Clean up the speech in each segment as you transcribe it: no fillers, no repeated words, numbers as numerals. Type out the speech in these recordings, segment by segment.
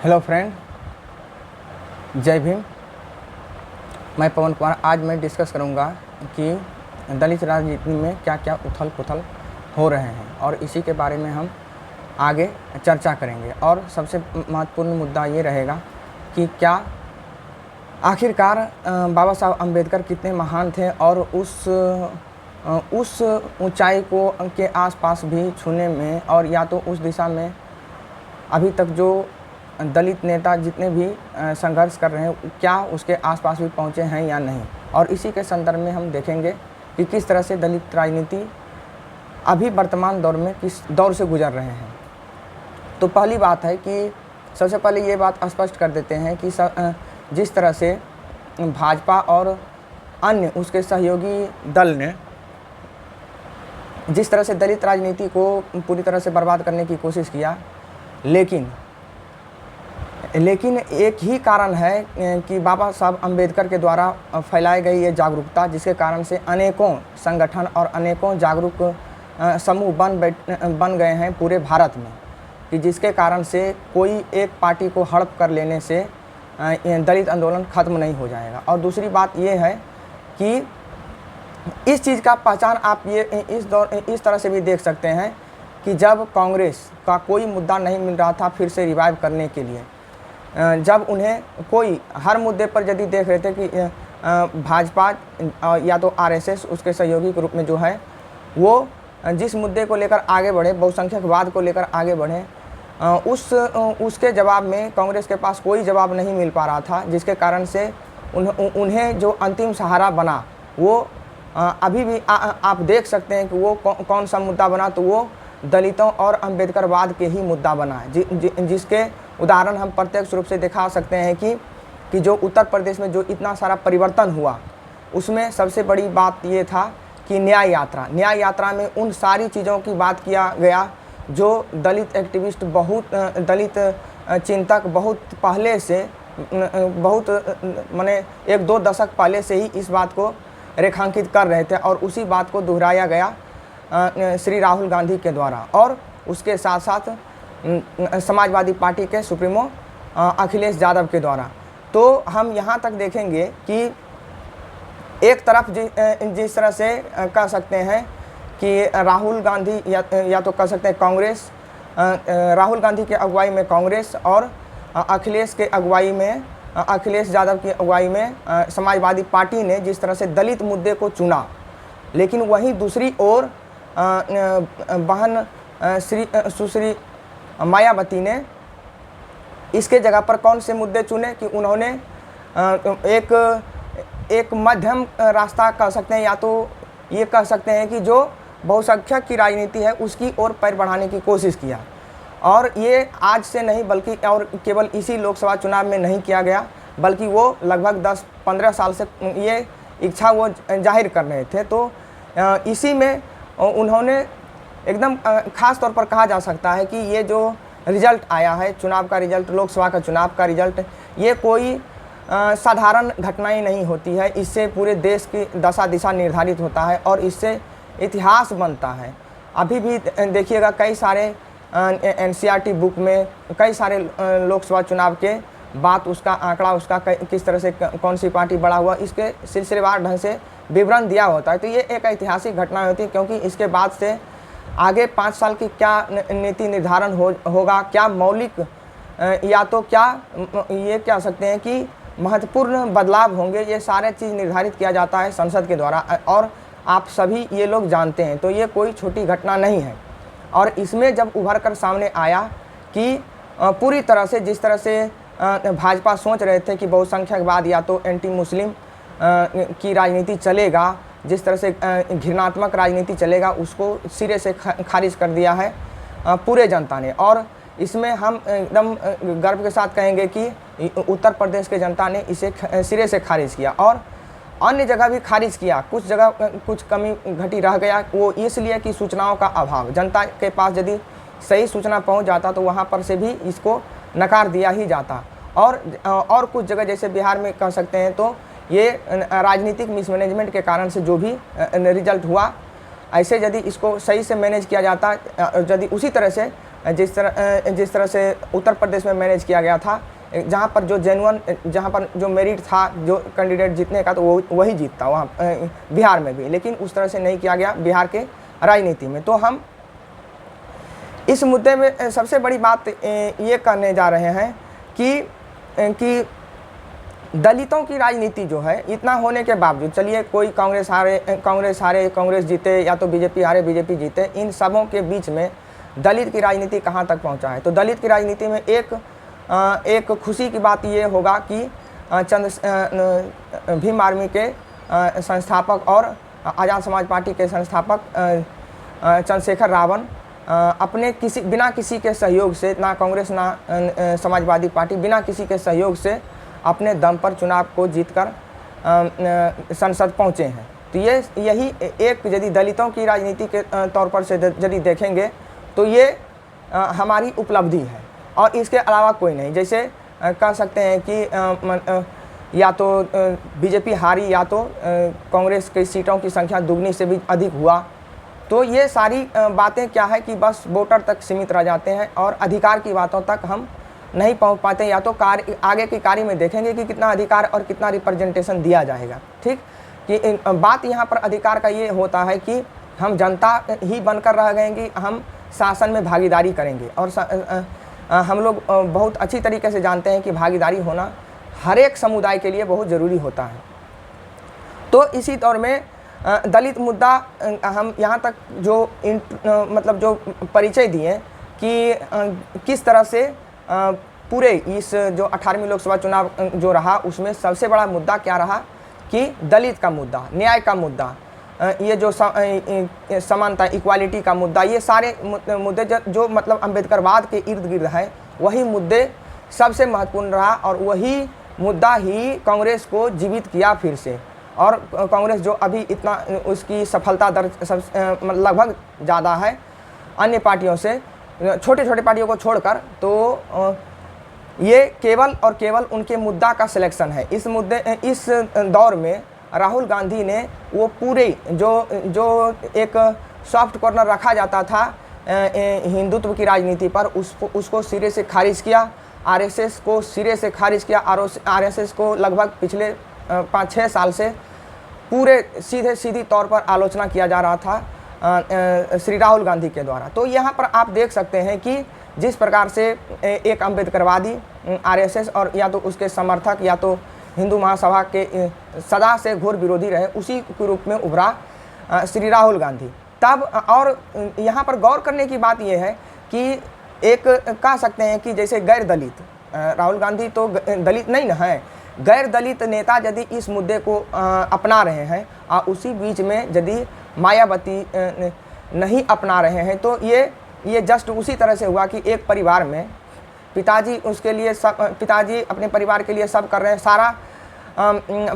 Hello friend, जय भीम। मैं पवन कुमार। आज मैं डिस्कस करूंगा कि दलित राजनीति में क्या क्या उथल पुथल हो रहे हैं और इसी के बारे में हम आगे चर्चा करेंगे। और सबसे महत्वपूर्ण मुद्दा ये रहेगा कि क्या आखिरकार बाबा साहब अम्बेडकर कितने महान थे और उस ऊंचाई को के आसपास भी छूने में और या तो उस दिशा में अभी तक जो दलित नेता जितने भी संघर्ष कर रहे हैं क्या उसके आसपास भी पहुंचे हैं या नहीं। और इसी के संदर्भ में हम देखेंगे कि किस तरह से दलित राजनीति अभी वर्तमान दौर में किस दौर से गुजर रहे हैं। तो पहली बात है कि सबसे पहले ये बात स्पष्ट कर देते हैं कि जिस तरह से भाजपा और अन्य उसके सहयोगी दल ने जिस तरह से दलित राजनीति को पूरी तरह से बर्बाद करने की कोशिश किया, लेकिन एक ही कारण है कि बाबा साहब अम्बेडकर के द्वारा फैलाई गई ये जागरूकता, जिसके कारण से अनेकों संगठन और अनेकों जागरूक समूह बन गए हैं पूरे भारत में, कि जिसके कारण से कोई एक पार्टी को हड़प कर लेने से दलित आंदोलन ख़त्म नहीं हो जाएगा। और दूसरी बात ये है कि इस चीज़ का पहचान आप ये इस तरह से भी देख सकते हैं कि जब कांग्रेस का कोई मुद्दा नहीं मिल रहा था फिर से रिवाइव करने के लिए, जब उन्हें कोई हर मुद्दे पर यदि देख रहे थे कि भाजपा या तो आरएसएस उसके सहयोगी के रूप में जो है वो जिस मुद्दे को लेकर आगे बढ़े, बहुसंख्यकवाद को लेकर आगे बढ़े, उसके जवाब में कांग्रेस के पास कोई जवाब नहीं मिल पा रहा था, जिसके कारण से उन्हें जो अंतिम सहारा बना वो अभी भी आप देख सकते हैं कि वो कौन सा मुद्दा बना। तो वो दलितों और अम्बेडकरवाद के ही मुद्दा बना है, जिसके उदाहरण हम प्रत्यक्ष रूप से दिखा सकते हैं कि जो उत्तर प्रदेश में जो इतना सारा परिवर्तन हुआ उसमें सबसे बड़ी बात ये था कि न्याय यात्रा में उन सारी चीज़ों की बात किया गया जो दलित एक्टिविस्ट, बहुत दलित चिंतक बहुत पहले से माने 1-2 दशक पहले से ही इस बात को रेखांकित कर रहे थे और उसी बात को दोहराया गया श्री राहुल गांधी के द्वारा और उसके साथ साथ समाजवादी पार्टी के सुप्रीमो अखिलेश यादव के द्वारा। तो हम यहाँ तक देखेंगे कि एक तरफ जिस तरह से कह सकते हैं कि राहुल गांधी या तो कह सकते हैं कांग्रेस, राहुल गांधी के अगुवाई में कांग्रेस और अखिलेश के अगुवाई में अखिलेश यादव की अगुवाई में समाजवादी पार्टी ने जिस तरह से दलित मुद्दे को चुना, लेकिन वहीं दूसरी ओर बहन सुश्री मायावती ने इसके जगह पर कौन से मुद्दे चुने कि उन्होंने एक मध्यम रास्ता कह सकते हैं या तो ये कह सकते हैं कि जो बहुसंख्यक की राजनीति है उसकी ओर पैर बढ़ाने की कोशिश किया। और ये आज से नहीं बल्कि और केवल इसी लोकसभा चुनाव में नहीं किया गया, बल्कि वो लगभग 10-15 साल से ये इच्छा वो जाहिर कर रहे थे। तो इसी में उन्होंने एकदम ख़ास तौर पर कहा जा सकता है कि ये जो रिज़ल्ट आया है चुनाव का रिज़ल्ट, लोकसभा का चुनाव का रिज़ल्ट, ये कोई साधारण घटनाएं नहीं होती है। इससे पूरे देश की दशा दिशा निर्धारित होता है और इससे इतिहास बनता है। अभी भी देखिएगा कई सारे एनसीईआरटी बुक में कई सारे लोकसभा चुनाव के बात उसका आंकड़ा उसका किस तरह से कौन सी पार्टी बड़ा हुआ इसके सिलसिलेवार ढंग से विवरण दिया होता है। तो ये एक ऐतिहासिक घटना होती है, क्योंकि इसके बाद से आगे 5 साल की क्या नीति निर्धारण होगा, क्या मौलिक या तो क्या ये कह सकते हैं कि महत्वपूर्ण बदलाव होंगे, ये सारे चीज़ निर्धारित किया जाता है संसद के द्वारा और आप सभी ये लोग जानते हैं। तो ये कोई छोटी घटना नहीं है। और इसमें जब उभर कर सामने आया कि पूरी तरह से जिस तरह से भाजपा सोच रहे थे कि बहुसंख्यकवाद या तो एंटी मुस्लिम की राजनीति चलेगा, जिस तरह से घृणात्मक राजनीति चलेगा, उसको सिरे से खारिज कर दिया है पूरे जनता ने। और इसमें हम एकदम गर्व के साथ कहेंगे कि उत्तर प्रदेश के जनता ने इसे सिरे से खारिज किया और अन्य जगह भी खारिज किया। कुछ जगह कुछ कमी घटी रह गया, वो इसलिए कि सूचनाओं का अभाव, जनता के पास यदि सही सूचना पहुंच जाता तो वहां पर से भी इसको नकार दिया ही जाता। और कुछ जगह जैसे बिहार में कह सकते हैं तो ये राजनीतिक मिसमैनेजमेंट के कारण से जो भी रिजल्ट हुआ, ऐसे यदि इसको सही से मैनेज किया जाता, यदि उसी तरह से जिस तरह से उत्तर प्रदेश में मैनेज किया गया था, जहाँ पर जो जेन्युइन, जहाँ पर जो मेरिट था, जो कैंडिडेट जीतने का, तो वो वही जीतता वहाँ बिहार में भी। लेकिन उस तरह से नहीं किया गया बिहार के राजनीति में। तो हम इस मुद्दे में सबसे बड़ी बात ये करने जा रहे हैं कि दलितों की राजनीति जो है, इतना होने के बावजूद, चलिए कोई कांग्रेस हारे, कांग्रेस जीते, या तो बीजेपी हारे, बीजेपी जीते, इन सबों के बीच में दलित की राजनीति कहाँ तक पहुँचा है। तो दलित की राजनीति में एक खुशी की बात ये होगा कि भीम आर्मी के संस्थापक और आज़ाद समाज पार्टी के संस्थापक चंद्रशेखर रावण अपने बिना किसी के सहयोग से, ना कांग्रेस ना समाजवादी पार्टी, बिना किसी के सहयोग से अपने दम पर चुनाव को जीतकर संसद पहुँचे हैं। तो यही एक, यदि दलितों की राजनीति के तौर पर से यदि देखेंगे तो ये हमारी उपलब्धि है, और इसके अलावा कोई नहीं। जैसे कह सकते हैं कि या तो बीजेपी हारी, या तो कांग्रेस की सीटों की संख्या दुगनी से भी अधिक हुआ। तो ये सारी बातें क्या है कि बस वोटर तक सीमित रह जाते हैं, और अधिकार की बातों तक हम नहीं पहुंच पाते। या तो आगे की कार्य में देखेंगे कि कितना अधिकार और कितना रिप्रेजेंटेशन दिया जाएगा। ठीक, कि बात यहाँ पर अधिकार का ये होता है कि हम जनता ही बनकर रह गए कि हम शासन में भागीदारी करेंगे। और हम लोग बहुत अच्छी तरीके से जानते हैं कि भागीदारी होना हर एक समुदाय के लिए बहुत ज़रूरी होता है। तो इसी दौर में दलित मुद्दा हम यहाँ तक जो मतलब जो परिचय दिए कि किस तरह से पूरे इस जो 18वीं लोकसभा चुनाव जो रहा, उसमें सबसे बड़ा मुद्दा क्या रहा कि दलित का मुद्दा, न्याय का मुद्दा, ये जो समानता, इक्वालिटी का मुद्दा, ये सारे मुद्दे जो मतलब अम्बेडकरवाद के इर्द गिर्द है, वही मुद्दे सबसे महत्वपूर्ण रहा। और वही मुद्दा ही कांग्रेस को जीवित किया फिर से। और कांग्रेस जो अभी इतना उसकी सफलता दर लगभग ज़्यादा है अन्य पार्टियों से, छोटे छोटे पार्टियों को छोड़कर, तो ये केवल और केवल उनके मुद्दा का सिलेक्शन है। इस दौर में राहुल गांधी ने वो पूरे जो एक सॉफ्ट कॉर्नर रखा जाता था हिंदुत्व की राजनीति पर, उसको सिरे से खारिज किया। आरएसएस को सिरे से खारिज किया। आरएसएस को लगभग पिछले 5-6 साल से पूरे सीधी तौर पर आलोचना किया जा रहा था श्री राहुल गांधी के द्वारा। तो यहाँ पर आप देख सकते हैं कि जिस प्रकार से एक अम्बेडकरवादी आरएसएस और या तो उसके समर्थक या तो हिंदू महासभा के सदा से घोर विरोधी रहे, उसी के रूप में उभरा श्री राहुल गांधी। तब और यहाँ पर गौर करने की बात यह है कि एक कह सकते हैं कि जैसे गैर दलित, राहुल गांधी तो दलित नहीं न है, गैर दलित नेता यदि इस मुद्दे को अपना रहे हैं और उसी बीच में यदि मायावती नहीं अपना रहे हैं, तो ये जस्ट उसी तरह से हुआ कि एक परिवार में पिताजी उसके लिए पिताजी अपने परिवार के लिए सब कर रहे हैं, सारा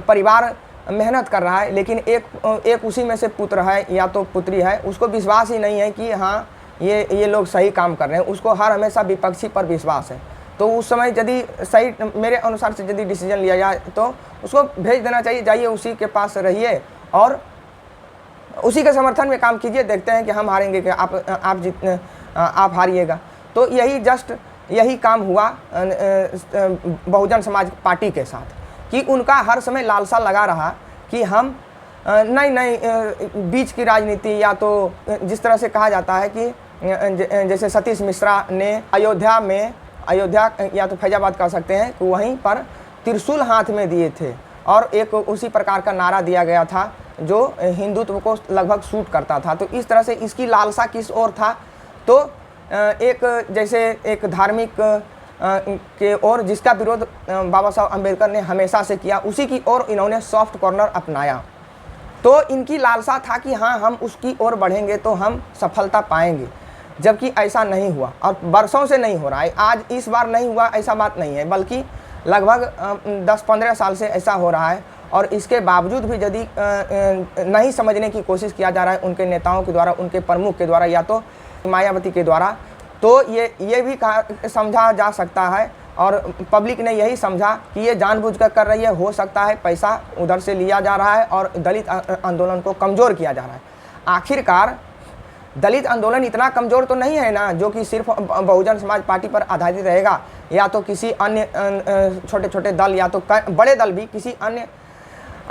परिवार मेहनत कर रहा है, लेकिन एक उसी में से पुत्र है या तो पुत्री है, उसको विश्वास ही नहीं है कि हाँ ये लोग सही काम कर रहे हैं। उसको हर हमेशा विपक्षी पर विश्वास है। तो उस समय यदि सही मेरे अनुसार से यदि डिसीजन लिया जाए तो उसको भेज देना चाहिए, जाइए उसी के पास रहिए और उसी के समर्थन में काम कीजिए, देखते हैं कि हम हारेंगे कि आप हारिएगा। तो यही काम हुआ बहुजन समाज पार्टी के साथ कि उनका हर समय लालसा लगा रहा कि हम नहीं बीच की राजनीति, या तो जिस तरह से कहा जाता है कि जैसे सतीश मिश्रा ने अयोध्या या तो फैजाबाद कह सकते हैं कि वहीं पर त्रिशूल हाथ में दिए थे और एक उसी प्रकार का नारा दिया गया था जो हिंदुत्व को लगभग सूट करता था। तो इस तरह से इसकी लालसा किस ओर था, तो एक जैसे एक धार्मिक के ओर जिसका विरोध बाबा साहब अम्बेडकर ने हमेशा से किया, उसी की ओर इन्होंने सॉफ्ट कॉर्नर अपनाया। तो इनकी लालसा था कि हाँ हम उसकी ओर बढ़ेंगे तो हम सफलता पाएंगे, जबकि ऐसा नहीं हुआ और बरसों से नहीं हो रहा है। आज इस बार नहीं हुआ ऐसा बात नहीं है, बल्कि लगभग 10-15 साल से ऐसा हो रहा है। और इसके बावजूद भी यदि नहीं समझने की कोशिश किया जा रहा है उनके नेताओं के द्वारा, उनके प्रमुख के द्वारा या तो मायावती के द्वारा, तो ये भी समझा जा सकता है और पब्लिक ने यही समझा कि ये जानबूझकर कर रही है। हो सकता है पैसा उधर से लिया जा रहा है और दलित आंदोलन को कमज़ोर किया जा रहा है। आखिरकार दलित आंदोलन इतना कमज़ोर तो नहीं है ना जो कि सिर्फ बहुजन समाज पार्टी पर आधारित रहेगा, या तो किसी अन्य छोटे छोटे दल या तो बड़े दल भी किसी अन्य,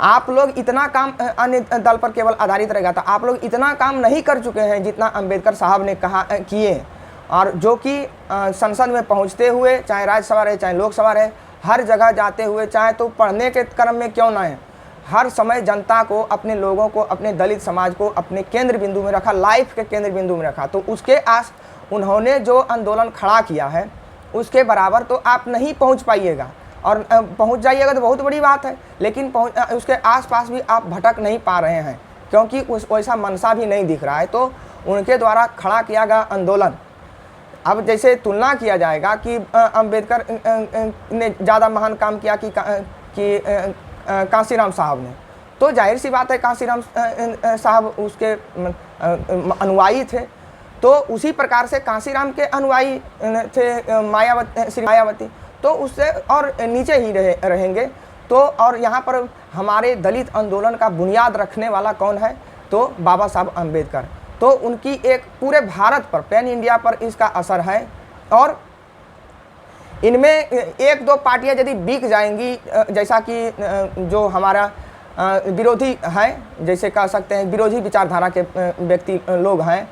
आप लोग इतना काम अन्य दल पर केवल आधारित रहेगा। तो आप लोग इतना काम नहीं कर चुके हैं जितना अंबेडकर साहब ने कहा किए, और जो कि संसद में पहुंचते हुए, चाहे राज्यसभा रहे चाहे लोकसभा रहे, हर जगह जाते हुए, चाहे तो पढ़ने के क्रम में क्यों ना है, हर समय जनता को, अपने लोगों को, अपने दलित समाज को अपने केंद्र बिंदु में रखा, लाइफ के केंद्र बिंदु में रखा। तो उसके उन्होंने जो आंदोलन खड़ा किया है उसके बराबर तो आप नहीं पहुंच पाइएगा, और पहुंच जाइएगा तो बहुत बड़ी बात है, लेकिन उसके आसपास भी आप भटक नहीं पा रहे हैं क्योंकि वैसा मनसा भी नहीं दिख रहा है। तो उनके द्वारा खड़ा किया गया आंदोलन, अब जैसे तुलना किया जाएगा कि अंबेडकर ने ज़्यादा महान काम किया कि कांशीराम साहब ने, तो जाहिर सी बात है कांशीराम साहब उसके अनुयायी थे, तो उसी प्रकार से कांशीराम के अनुयायी थे श्री मायावती, तो उससे और नीचे ही रहेंगे। तो और यहाँ पर हमारे दलित आंदोलन का बुनियाद रखने वाला कौन है, तो बाबा साहब अम्बेडकर। तो उनकी एक पूरे भारत पर, पैन इंडिया पर इसका असर है, और इनमें एक दो पार्टियां यदि बिक जाएंगी, जैसा कि जो हमारा विरोधी है, जैसे कह सकते हैं विरोधी विचारधारा के व्यक्ति लोग हैं,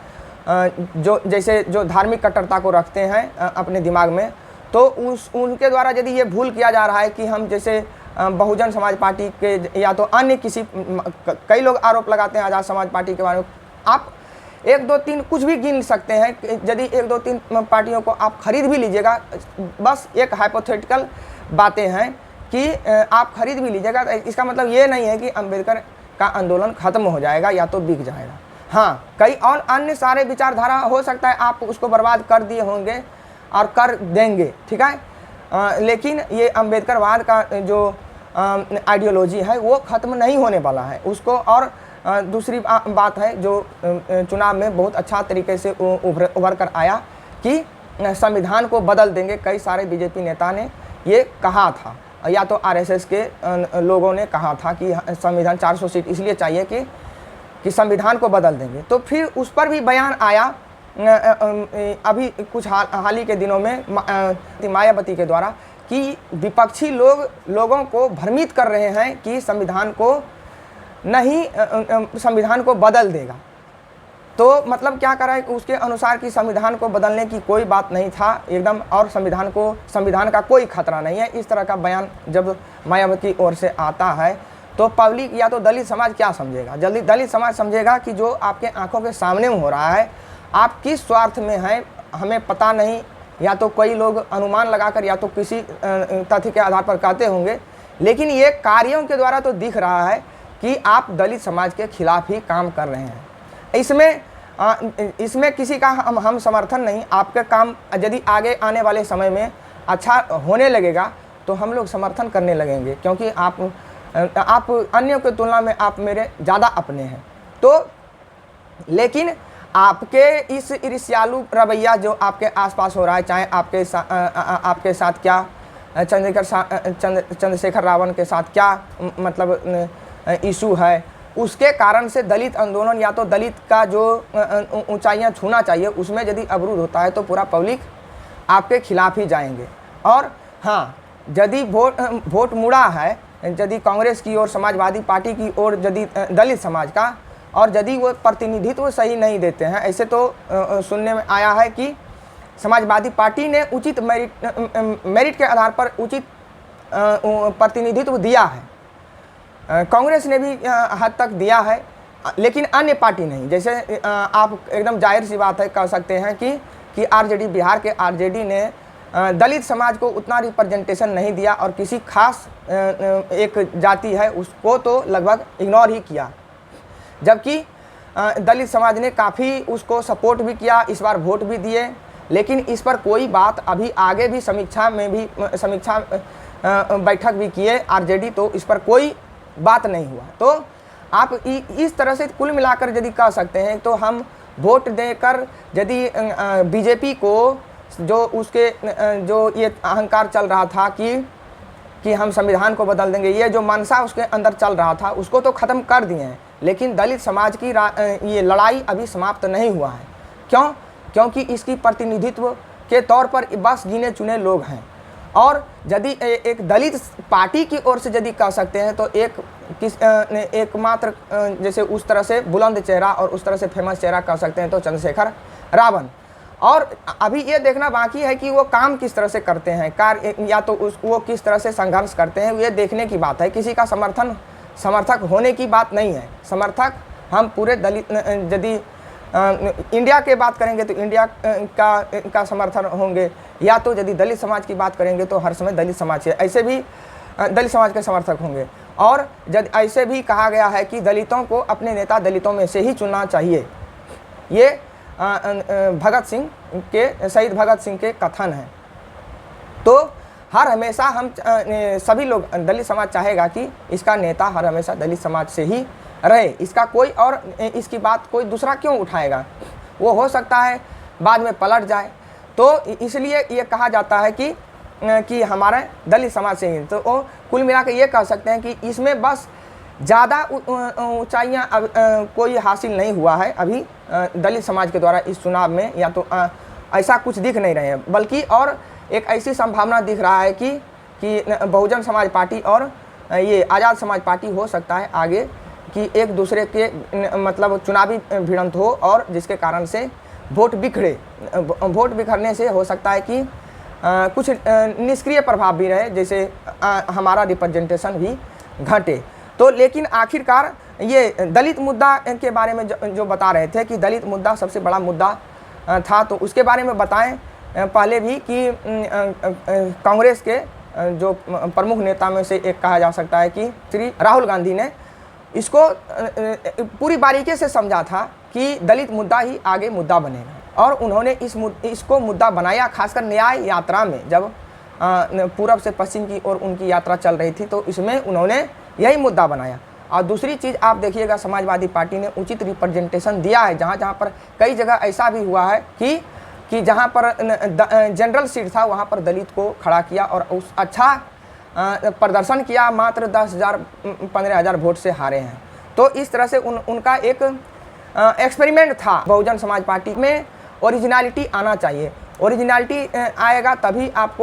जो जैसे जो धार्मिक कट्टरता को रखते हैं अपने दिमाग में, तो उनके द्वारा यदि ये भूल किया जा रहा है कि हम जैसे बहुजन समाज पार्टी के या तो अन्य किसी, कई लोग आरोप लगाते हैं आज़ाद समाज पार्टी के बारे में, आप एक दो तीन कुछ भी गिन सकते हैं, यदि एक दो तीन पार्टियों को आप खरीद भी लीजिएगा, बस एक हाइपोथेटिकल बातें हैं कि आप खरीद भी लीजिएगा, इसका मतलब ये नहीं है कि अंबेडकर का आंदोलन खत्म हो जाएगा या तो बिक जाएगा। हाँ, कई और अन्य सारे विचारधारा हो सकता है आप उसको बर्बाद कर दिए होंगे और कर देंगे, ठीक है, लेकिन ये अंबेडकरवाद का जो आइडियोलॉजी है वो ख़त्म नहीं होने वाला है उसको। और दूसरी बात है जो चुनाव में बहुत अच्छा तरीके से उभर कर आया कि संविधान को बदल देंगे, कई सारे बीजेपी नेता ने ये कहा था, या तो आरएसएस के लोगों ने कहा था कि संविधान 400 सीट इसलिए चाहिए कि संविधान को बदल देंगे। तो फिर उस पर भी बयान आया अभी कुछ हाल ही के दिनों में मायावती के द्वारा कि विपक्षी लोगों को भ्रमित कर रहे हैं कि संविधान को बदल देगा। तो मतलब क्या करा है कि उसके अनुसार कि संविधान को बदलने की कोई बात नहीं था एकदम, और संविधान का कोई खतरा नहीं है। इस तरह का बयान जब मायावती ओर से आता है तो पब्लिक या तो दलित समाज क्या समझेगा, जल्दी दलित समाज समझेगा कि जो आपके आंखों के सामने हो रहा है आप किस स्वार्थ में हैं हमें पता नहीं, या तो कई लोग अनुमान लगाकर या तो किसी तथ्य के आधार पर कहते होंगे, लेकिन ये कार्यों के द्वारा तो दिख रहा है कि आप दलित समाज के खिलाफ ही काम कर रहे हैं। इसमें किसी का हम समर्थन नहीं, आपके काम यदि आगे आने वाले समय में अच्छा होने लगेगा तो हम लोग समर्थन करने लगेंगे, क्योंकि आप अन्यों की तुलना में आप मेरे ज़्यादा अपने हैं। तो लेकिन आपके इस ईर्ष्यालु रवैया जो आपके आसपास हो रहा है, चाहे आपके साथ क्या चंद्रशेखर रावण के साथ क्या मतलब इशू है, उसके कारण से दलित आंदोलन या तो दलित का जो ऊंचाइयां छूना चाहिए उसमें यदि अवरुद्ध होता है तो पूरा पब्लिक आपके खिलाफ ही जाएंगे। और हाँ, यदि वोट मुड़ा है यदि कांग्रेस की ओर, समाजवादी पार्टी की ओर, यदि दलित समाज का, और यदि वो प्रतिनिधित्व सही नहीं देते हैं, ऐसे तो सुनने में आया है कि समाजवादी पार्टी ने उचित मेरिट के आधार पर उचित प्रतिनिधित्व दिया है, कांग्रेस ने भी हद तक दिया है, लेकिन अन्य पार्टी नहीं। जैसे आप एकदम जाहिर सी बात है कह सकते हैं कि आरजेडी, बिहार के आरजेडी ने दलित समाज को उतना रिप्रेजेंटेशन नहीं दिया, और किसी खास एक जाति है उसको तो लगभग इग्नोर ही किया, जबकि दलित समाज ने काफ़ी उसको सपोर्ट भी किया, इस बार वोट भी दिए, लेकिन इस पर कोई बात अभी आगे भी समीक्षा बैठक भी किए आरजेडी, तो इस पर कोई बात नहीं हुआ। तो आप इस तरह से कुल मिलाकर यदि कह सकते हैं तो हम वोट देकर यदि बीजेपी को जो ये अहंकार चल रहा था कि हम संविधान को बदल देंगे, ये जो मनसा उसके अंदर चल रहा था उसको तो ख़त्म कर दिए हैं, लेकिन दलित समाज की ये लड़ाई अभी समाप्त नहीं हुआ है। क्यों? क्योंकि इसकी प्रतिनिधित्व के तौर पर बस गिने चुने लोग हैं। और यदि एक दलित पार्टी की ओर से यदि कह सकते हैं तो एकमात्र जैसे उस तरह से बुलंद चेहरा और उस तरह से फेमस चेहरा कह सकते हैं तो चंद्रशेखर रावण। और अभी ये देखना बाकी है कि वो काम किस तरह से करते हैं, कार्य या तो वो किस तरह से संघर्ष करते हैं, ये देखने की बात है। किसी का समर्थक होने की बात नहीं है। समर्थक हम पूरे दलित, यदि इंडिया के बात करेंगे तो इंडिया का समर्थन होंगे, या तो यदि दलित समाज की बात करेंगे तो हर समय दलित समाज के ऐसे भी दलित समाज के समर्थक होंगे। और जब ऐसे भी कहा गया है कि दलितों को अपने नेता दलितों में से ही चुनना चाहिए, ये शहीद भगत सिंह के कथन हैं। तो हर हमेशा हम सभी लोग दलित समाज चाहेगा कि इसका नेता हर हमेशा दलित समाज से ही रहे। इसका कोई और इसकी बात कोई दूसरा क्यों उठाएगा? वो हो सकता है बाद में पलट जाए। तो इसलिए ये कहा जाता है कि हमारे दलित समाज से ही। तो कुल मिला के ये कह सकते हैं कि इसमें बस ज़्यादा ऊंचाइयाँ कोई हासिल नहीं हुआ है अभी दलित समाज के द्वारा इस चुनाव में, या तो ऐसा कुछ दिख नहीं रहे हैं, बल्कि और एक ऐसी संभावना दिख रहा है कि बहुजन समाज पार्टी और ये आज़ाद समाज पार्टी हो सकता है आगे कि एक दूसरे के मतलब चुनावी भिड़ंत हो, और जिसके कारण से वोट बिखरने से हो सकता है कि कुछ निष्क्रिय प्रभाव भी रहे, जैसे हमारा रिप्रेजेंटेशन भी घटे। तो लेकिन आखिरकार ये दलित मुद्दा के बारे में जो बता रहे थे कि दलित मुद्दा सबसे बड़ा मुद्दा था, तो उसके बारे में बताएं पहले भी कि कांग्रेस के जो प्रमुख नेता में से एक कहा जा सकता है कि श्री राहुल गांधी ने इसको पूरी बारीकी से समझा था कि दलित मुद्दा ही आगे मुद्दा बनेगा, और उन्होंने इसको मुद्दा बनाया। खासकर न्याय यात्रा में जब पूरब से पश्चिम की ओर उनकी यात्रा चल रही थी, तो इसमें उन्होंने यही मुद्दा बनाया। और दूसरी चीज़ आप देखिएगा, समाजवादी पार्टी ने उचित रिप्रेजेंटेशन दिया है। जहाँ पर कई जगह ऐसा भी हुआ है कि जहाँ पर जनरल सीट था वहाँ पर दलित को खड़ा किया और उस अच्छा प्रदर्शन किया, मात्र 10,000 15,000 वोट से हारे हैं। तो इस तरह से उनका एक एक्सपेरिमेंट था। बहुजन समाज पार्टी में ओरिजिनलिटी आना चाहिए। ओरिजिनलिटी आएगा तभी आप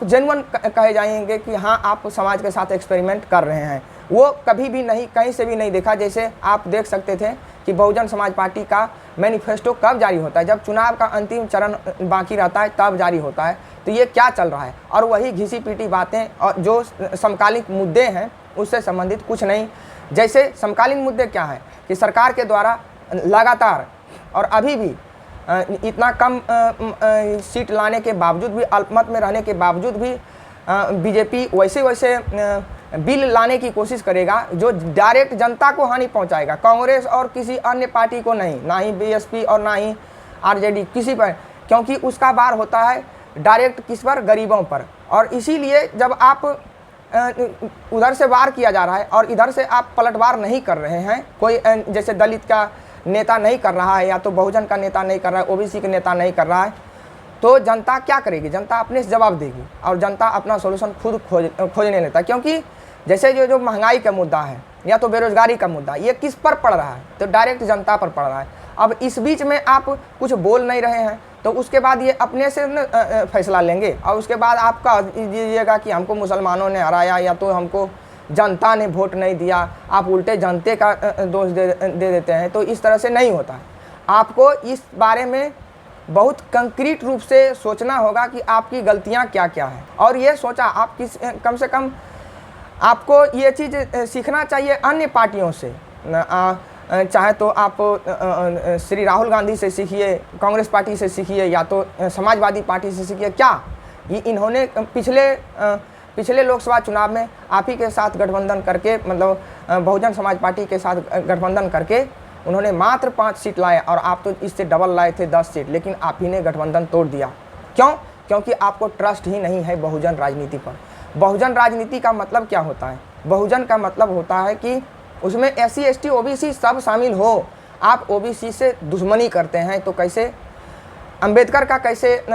जेन्युइन कहे जाएंगे कि हाँ आप समाज के साथ एक्सपेरिमेंट कर रहे हैं। वो कभी भी नहीं, कहीं से भी नहीं देखा। जैसे आप देख सकते थे कि बहुजन समाज पार्टी का मैनिफेस्टो कब जारी होता है? जब चुनाव का अंतिम चरण बाकी रहता है तब जारी होता है। तो ये क्या चल रहा है? और वही घिसी पीटी बातें और जो समकालीन मुद्दे हैं उससे संबंधित कुछ नहीं। जैसे समकालीन मुद्दे क्या है कि सरकार के द्वारा लगातार और अभी भी इतना कम सीट लाने के बावजूद भी, अल्पमत में रहने के बावजूद भी बीजेपी वैसे बिल लाने की कोशिश करेगा जो डायरेक्ट जनता को हानि पहुंचाएगा। कांग्रेस और किसी अन्य पार्टी को नहीं, ना ही बीएसपी और ना ही आरजेडी, किसी पर, क्योंकि उसका वार होता है डायरेक्ट किस पर? गरीबों पर। और इसीलिए जब आप उधर से वार किया जा रहा है और इधर से आप पलटवार नहीं कर रहे हैं, कोई जैसे दलित का नेता नहीं कर रहा है या तो बहुजन का नेता नहीं कर रहा है, ओबीसी का नेता नहीं कर रहा है, तो जनता क्या करेगी? जनता अपने से जवाब देगी और जनता अपना सोल्यूशन खुद खोजने लगता है। क्योंकि जैसे जो महंगाई का मुद्दा है या तो बेरोजगारी का मुद्दा, ये किस पर पड़ रहा है? तो डायरेक्ट जनता पर पड़ रहा है। अब इस बीच में आप कुछ बोल नहीं रहे हैं तो उसके बाद ये अपने से फैसला लेंगे और उसके बाद आप कह दीजिएगा कि हमको मुसलमानों ने हराया या तो हमको जनता ने वोट नहीं दिया। आप उल्टे जनता का दोष दे देते हैं। तो इस तरह से नहीं होता है। आपको इस बारे में बहुत कंक्रीट रूप से सोचना होगा कि आपकी गलतियां क्या क्या हैं, और ये सोचा आप कम से कम आपको ये चीज़ सीखना चाहिए अन्य पार्टियों से। चाहे तो आप श्री राहुल गांधी से सीखिए, कांग्रेस पार्टी से सीखिए या तो समाजवादी पार्टी से सीखिए। क्या इन्होंने पिछले लोकसभा चुनाव में आप ही के साथ गठबंधन करके, मतलब बहुजन समाज पार्टी के साथ गठबंधन करके उन्होंने मात्र 5 सीट लाए और आप तो इससे डबल लाए थे 10 सीट, लेकिन आप ही ने गठबंधन तोड़ दिया। क्यों? क्योंकि आपको ट्रस्ट ही नहीं है बहुजन राजनीति पर। बहुजन राजनीति का मतलब क्या होता है? बहुजन का मतलब होता है कि उसमें SC ST OBC सब शामिल हो। आप OBC से दुश्मनी करते हैं तो कैसे अंबेडकर का कैसे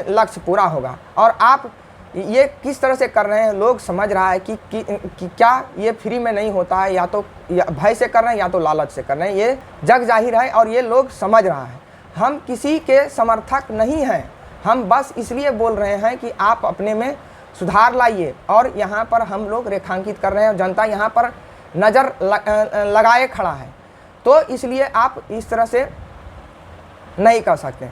लक्ष्य पूरा होगा? और आप ये किस तरह से कर रहे हैं, लोग समझ रहा है कि क्या ये फ्री में नहीं होता है, या तो भय से कर रहे हैं या तो लालच से कर रहे हैं। ये जग जाहिर है और ये लोग समझ रहा है। हम किसी के समर्थक नहीं हैं, हम बस इसलिए बोल रहे हैं कि आप अपने में सुधार लाइए। और यहाँ पर हम लोग रेखांकित कर रहे हैं और जनता यहाँ पर नज़र लगाए खड़ा है, तो इसलिए आप इस तरह से नहीं कर सकते।